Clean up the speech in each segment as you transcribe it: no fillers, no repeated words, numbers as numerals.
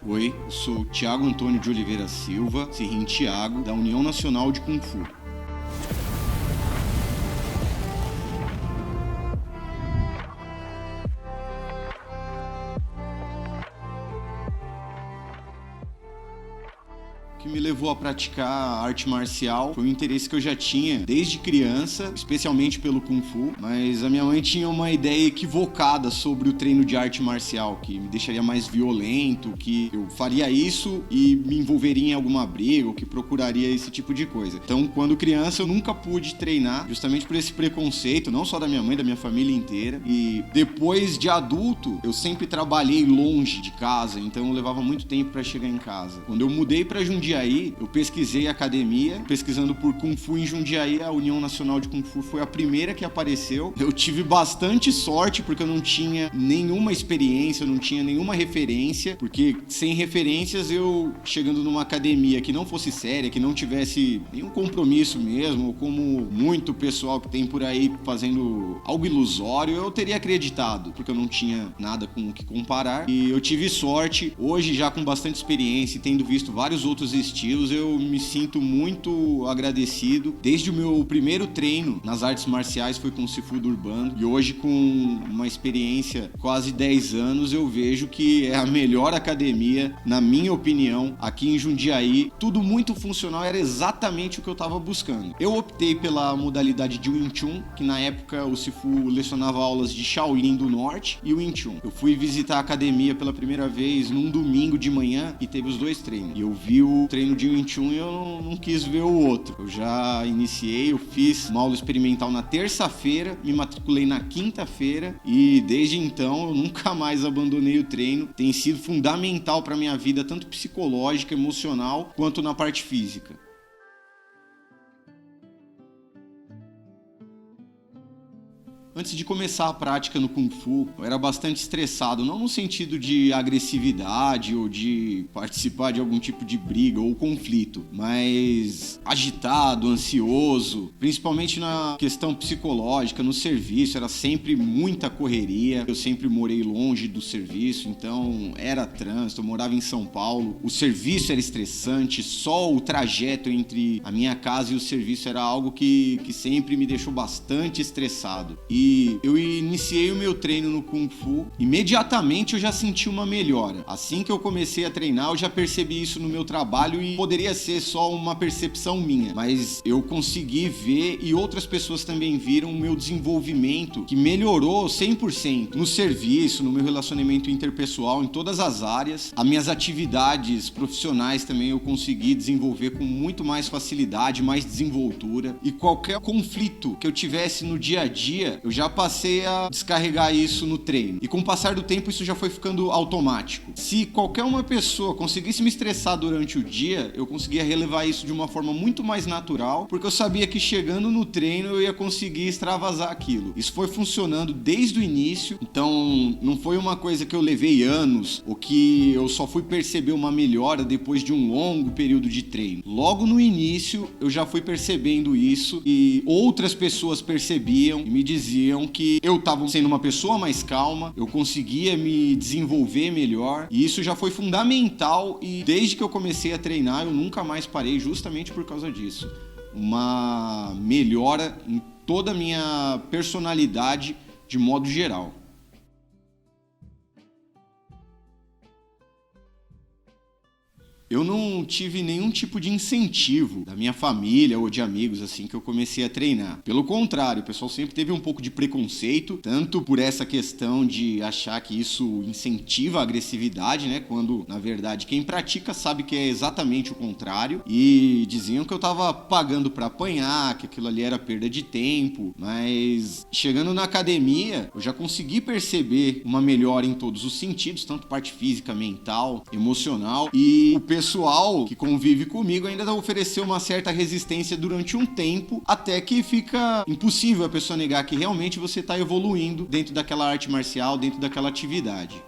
Oi, eu sou Thiago Antônio de Oliveira Silva, Serrim Thiago, da União Nacional de Kung Fu. O que me levou a praticar arte marcial foi um interesse que eu já tinha desde criança, especialmente pelo Kung Fu, mas a minha mãe tinha uma ideia equivocada sobre o treino de arte marcial, que me deixaria mais violento, que eu faria isso e me envolveria em alguma briga, ou que procuraria esse tipo de coisa. Então, quando criança, eu nunca pude treinar, justamente por esse preconceito, não só da minha mãe, da minha família inteira. E depois de adulto, eu sempre trabalhei longe de casa, então eu levava muito tempo para chegar em casa. Quando eu mudei para Jundiaí, eu pesquisei academia, pesquisando por Kung Fu em Jundiaí, a União Nacional de Kung Fu foi a primeira que apareceu. Eu tive bastante sorte porque eu não tinha nenhuma experiência, eu não tinha nenhuma referência, porque sem referências eu, chegando numa academia que não fosse séria, que não tivesse nenhum compromisso mesmo, ou como muito pessoal que tem por aí fazendo algo ilusório, eu teria acreditado, porque eu não tinha nada com o que comparar. E eu tive sorte, hoje já com bastante experiência e tendo visto vários outros estilos, eu me sinto muito agradecido. Desde o meu primeiro treino nas artes marciais foi com o Sifu do Urbano, e hoje com uma experiência quase 10 anos eu vejo que é a melhor academia, na minha opinião, aqui em Jundiaí. Tudo muito funcional, era exatamente o que eu estava buscando. Eu optei pela modalidade de Wing Chun, que na época o Sifu lecionava aulas de Shaolin do Norte e Wing Chun. Eu fui visitar a academia pela primeira vez num domingo de manhã e teve os dois treinos. E eu vi o treino de Wing Chun e eu não quis ver o outro. Eu já iniciei, eu fiz uma aula experimental na terça-feira, me matriculei na quinta-feira e desde então eu nunca mais abandonei o treino. Tem sido fundamental para minha vida, tanto psicológica, emocional, quanto na parte física. Antes de começar a prática no Kung Fu, eu era bastante estressado, não no sentido de agressividade ou de participar de algum tipo de briga ou conflito, mas agitado, ansioso, principalmente na questão psicológica, no serviço, era sempre muita correria. Eu sempre morei longe do serviço, então era trânsito, eu morava em São Paulo, o serviço era estressante, só o trajeto entre a minha casa e o serviço era algo que sempre me deixou bastante estressado. E eu iniciei o meu treino no Kung Fu, imediatamente eu já senti uma melhora. Assim que eu comecei a treinar, eu já percebi isso no meu trabalho e poderia ser só uma percepção minha, mas eu consegui ver e outras pessoas também viram o meu desenvolvimento, que melhorou 100% no serviço, no meu relacionamento interpessoal, em todas as áreas. As minhas atividades profissionais também eu consegui desenvolver com muito mais facilidade, mais desenvoltura, e qualquer conflito que eu tivesse no dia a dia, eu já passei a descarregar isso no treino. E com o passar do tempo, isso já foi ficando automático. Se qualquer uma pessoa conseguisse me estressar durante o dia, eu conseguia relevar isso de uma forma muito mais natural, porque eu sabia que chegando no treino eu ia conseguir extravasar aquilo. Isso foi funcionando desde o início, então não foi uma coisa que eu levei anos, ou que eu só fui perceber uma melhora depois de um longo período de treino. Logo no início, eu já fui percebendo isso, e outras pessoas percebiam e me diziam que eu estava sendo uma pessoa mais calma, eu conseguia me desenvolver melhor, e isso já foi fundamental, e desde que eu comecei a treinar eu nunca mais parei, justamente por causa disso. Uma melhora em toda a minha personalidade de modo geral. Eu não tive nenhum tipo de incentivo da minha família ou de amigos assim que eu comecei a treinar. Pelo contrário, o pessoal sempre teve um pouco de preconceito, tanto por essa questão de achar que isso incentiva a agressividade, né? Quando, na verdade, quem pratica sabe que é exatamente o contrário. E diziam que eu tava pagando pra apanhar, que aquilo ali era perda de tempo. Mas chegando na academia, eu já consegui perceber uma melhora em todos os sentidos, tanto parte física, mental, emocional. E o pessoal que convive comigo ainda ofereceu uma certa resistência durante um tempo, até que fica impossível a pessoa negar que realmente você está evoluindo dentro daquela arte marcial, dentro daquela atividade.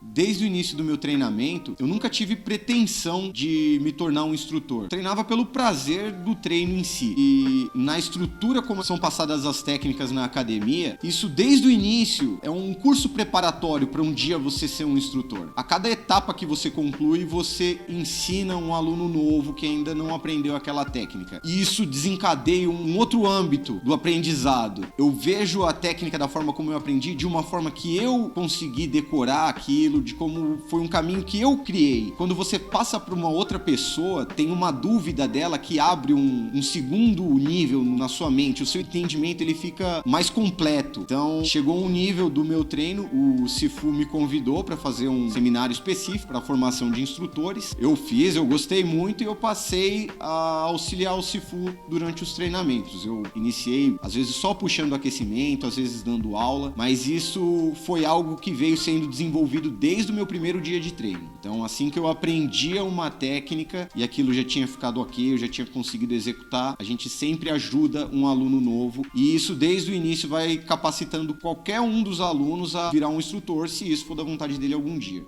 Desde o início do meu treinamento, eu nunca tive pretensão de me tornar um instrutor. Eu treinava pelo prazer do treino em si. E na estrutura como são passadas as técnicas na academia, isso desde o início é um curso preparatório para um dia você ser um instrutor. A cada etapa que você conclui, você ensina um aluno novo que ainda não aprendeu aquela técnica. E isso desencadeia um outro âmbito do aprendizado. Eu vejo a técnica da forma como eu aprendi, de uma forma que eu consegui decorar aquilo, de como foi um caminho que eu criei. Quando você passa para uma outra pessoa, tem uma dúvida dela que abre um segundo nível na sua mente. O seu entendimento ele fica mais completo. Então, chegou um nível do meu treino, o Sifu me convidou para fazer um seminário específico para a formação de instrutores. Eu fiz, eu gostei muito e eu passei a auxiliar o Sifu durante os treinamentos. Eu iniciei, às vezes, só puxando aquecimento, às vezes dando aula, mas isso foi algo que veio sendo desenvolvido desde o meu primeiro dia de treino. Então, assim que eu aprendia uma técnica e aquilo já tinha ficado ok, eu já tinha conseguido executar, a gente sempre ajuda um aluno novo e isso desde o início vai capacitando qualquer um dos alunos a virar um instrutor, se isso for da vontade dele algum dia.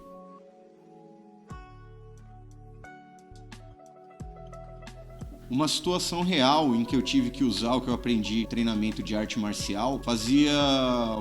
Uma situação real em que eu tive que usar o que eu aprendi em treinamento de arte marcial, fazia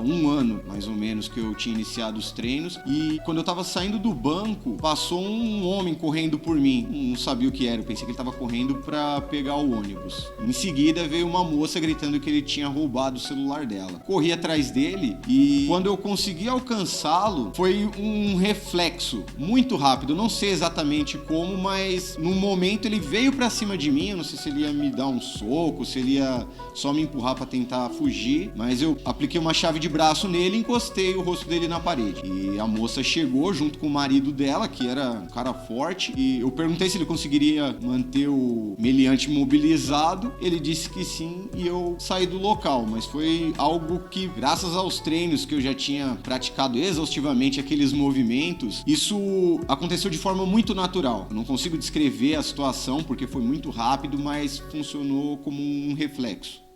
1 ano, mais ou menos, que eu tinha iniciado os treinos, e quando eu tava saindo do banco, passou um homem correndo por mim. Não sabia o que era, eu pensei que ele tava correndo pra pegar o ônibus. Em seguida veio uma moça gritando que ele tinha roubado o celular dela. Corri atrás dele e quando eu consegui alcançá-lo, foi um reflexo muito rápido. Eu não sei exatamente como, mas no momento ele veio pra cima de mim. Não sei se ele ia me dar um soco, se ele ia só me empurrar pra tentar fugir, mas eu apliquei uma chave de braço nele e encostei o rosto dele na parede. E a moça chegou junto com o marido dela, que era um cara forte, e eu perguntei se ele conseguiria manter o meliante mobilizado. Ele disse que sim e eu saí do local, mas foi algo que, graças aos treinos que eu já tinha praticado exaustivamente aqueles movimentos, isso aconteceu de forma muito natural. Eu não consigo descrever a situação porque foi muito rápido, mas funcionou como um reflexo.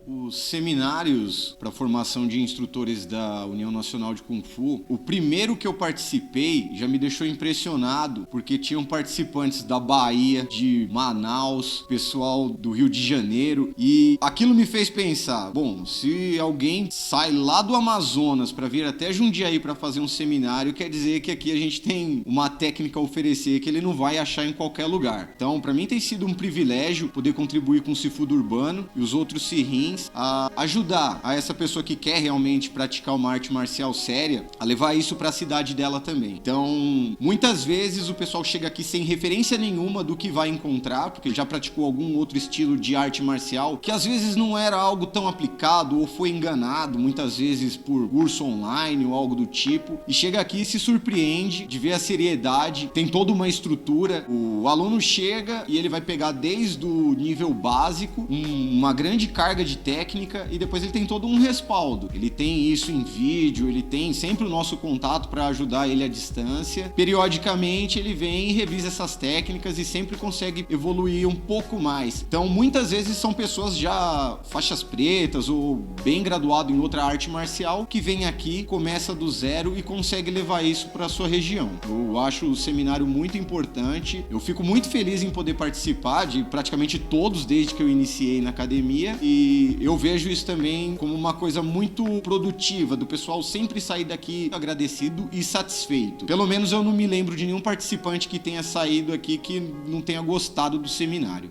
Os seminários para formação de instrutores da União Nacional de Kung Fu, o primeiro que eu participei já me deixou impressionado, porque tinham participantes da Bahia, de Manaus, pessoal do Rio de Janeiro, e aquilo me fez pensar, bom, se alguém sai lá do Amazonas para vir até Jundiaí para fazer um seminário, quer dizer que aqui a gente tem uma técnica a oferecer que ele não vai achar em qualquer lugar. Então, para mim tem sido um privilégio poder contribuir com o Sifu do Urbano e os outros Sirins a ajudar a essa pessoa que quer realmente praticar uma arte marcial séria, a levar isso para a cidade dela também. Então, muitas vezes o pessoal chega aqui sem referência nenhuma do que vai encontrar, porque já praticou algum outro estilo de arte marcial, que às vezes não era algo tão aplicado ou foi enganado, muitas vezes por curso online ou algo do tipo, e chega aqui e se surpreende de ver a seriedade, tem toda uma estrutura. O aluno chega e ele vai pegar desde o nível básico, uma grande carga de técnica e depois ele tem todo um respaldo. Ele tem isso em vídeo, ele tem sempre o nosso contato para ajudar ele à distância. Periodicamente ele vem e revisa essas técnicas e sempre consegue evoluir um pouco mais. Então muitas vezes são pessoas já faixas pretas ou bem graduado em outra arte marcial que vem aqui, começa do zero e consegue levar isso para sua região. Eu acho o seminário muito importante. Eu fico muito feliz em poder participar de praticamente todos desde que eu iniciei na academia e eu vejo isso também como uma coisa muito produtiva, do pessoal sempre sair daqui agradecido e satisfeito. Pelo menos eu não me lembro de nenhum participante que tenha saído aqui que não tenha gostado do seminário.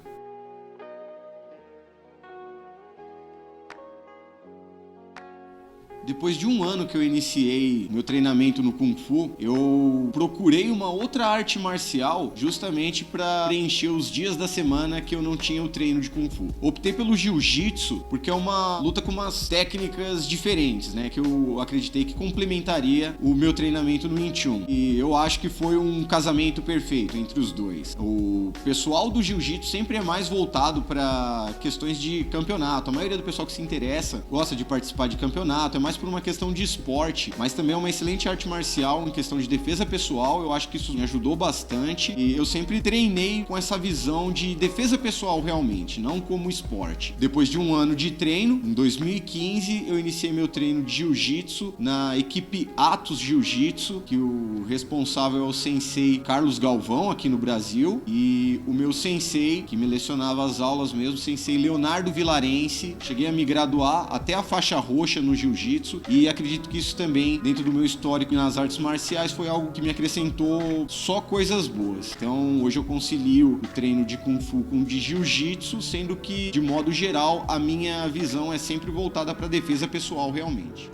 Depois de 1 ano que eu iniciei meu treinamento no Kung Fu, eu procurei uma outra arte marcial justamente para preencher os dias da semana que eu não tinha o treino de Kung Fu. Optei pelo Jiu-Jitsu porque é uma luta com umas técnicas diferentes, né? Que eu acreditei que complementaria o meu treinamento no Wing Chun. E eu acho que foi um casamento perfeito entre os dois. O pessoal do Jiu-Jitsu sempre é mais voltado para questões de campeonato. A maioria do pessoal que se interessa gosta de participar de campeonato, é mais mais por uma questão de esporte, mas também é uma excelente arte marcial em questão de defesa pessoal. Eu acho que isso me ajudou bastante e eu sempre treinei com essa visão de defesa pessoal realmente, não como esporte. Depois de um ano de treino, em 2015, eu iniciei meu treino de jiu-jitsu na equipe Atos Jiu-Jitsu, que o responsável é o sensei Carlos Galvão aqui no Brasil, e o meu sensei, que me lecionava as aulas mesmo, o sensei Leonardo Vilarense. Cheguei a me graduar até a faixa roxa no jiu-jitsu e acredito que isso também, dentro do meu histórico nas artes marciais, foi algo que me acrescentou só coisas boas. Então hoje eu concilio o treino de Kung Fu com o de jiu-jitsu, sendo que, de modo geral, a minha visão é sempre voltada para a defesa pessoal realmente.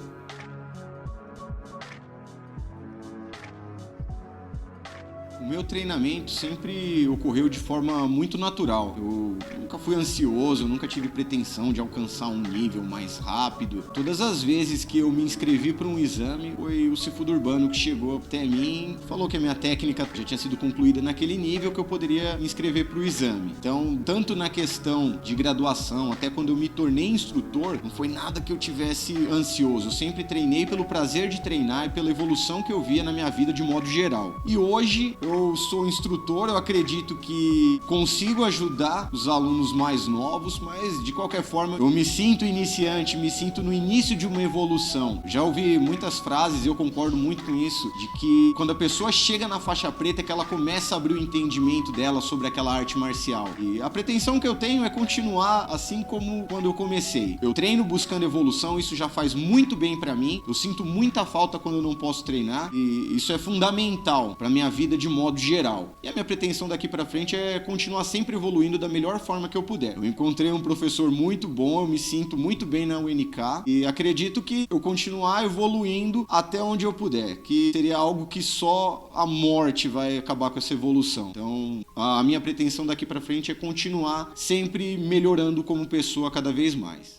O meu treinamento sempre ocorreu de forma muito natural. Eu nunca fui ansioso, eu nunca tive pretensão de alcançar um nível mais rápido. Todas as vezes que eu me inscrevi para um exame, foi o Cifudo Urbano que chegou até mim, falou que a minha técnica já tinha sido concluída naquele nível que eu poderia me inscrever para o exame. Então, tanto na questão de graduação, até quando eu me tornei instrutor, não foi nada que eu tivesse ansioso. Eu sempre treinei pelo prazer de treinar e pela evolução que eu via na minha vida de modo geral. E hoje eu sou instrutor, eu acredito que consigo ajudar os alunos mais novos, mas de qualquer forma eu me sinto iniciante, me sinto no início de uma evolução. Já ouvi muitas frases, eu concordo muito com isso, de que quando a pessoa chega na faixa preta é que ela começa a abrir o entendimento dela sobre aquela arte marcial. E a pretensão que eu tenho é continuar assim como quando eu comecei. Eu treino buscando evolução, isso já faz muito bem pra mim. Eu sinto muita falta quando eu não posso treinar e isso é fundamental pra minha vida de modo geral. E a minha pretensão daqui pra frente é continuar sempre evoluindo da melhor forma que eu puder. Eu encontrei um professor muito bom, eu me sinto muito bem na UNK e acredito que eu continuar evoluindo até onde eu puder, que seria algo que só a morte vai acabar com essa evolução. Então, a minha pretensão daqui pra frente é continuar sempre melhorando como pessoa cada vez mais.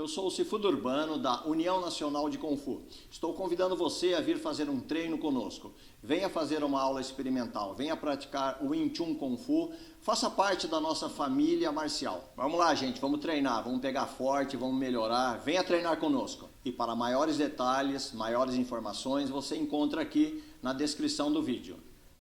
Eu sou o Cifudo Urbano, da União Nacional de Kung Fu. Estou convidando você a vir fazer um treino conosco. Venha fazer uma aula experimental, venha praticar o Wing Chun Kung Fu, faça parte da nossa família marcial. Vamos lá, gente, vamos treinar, vamos pegar forte, vamos melhorar. Venha treinar conosco. E para maiores detalhes, maiores informações, você encontra aqui na descrição do vídeo.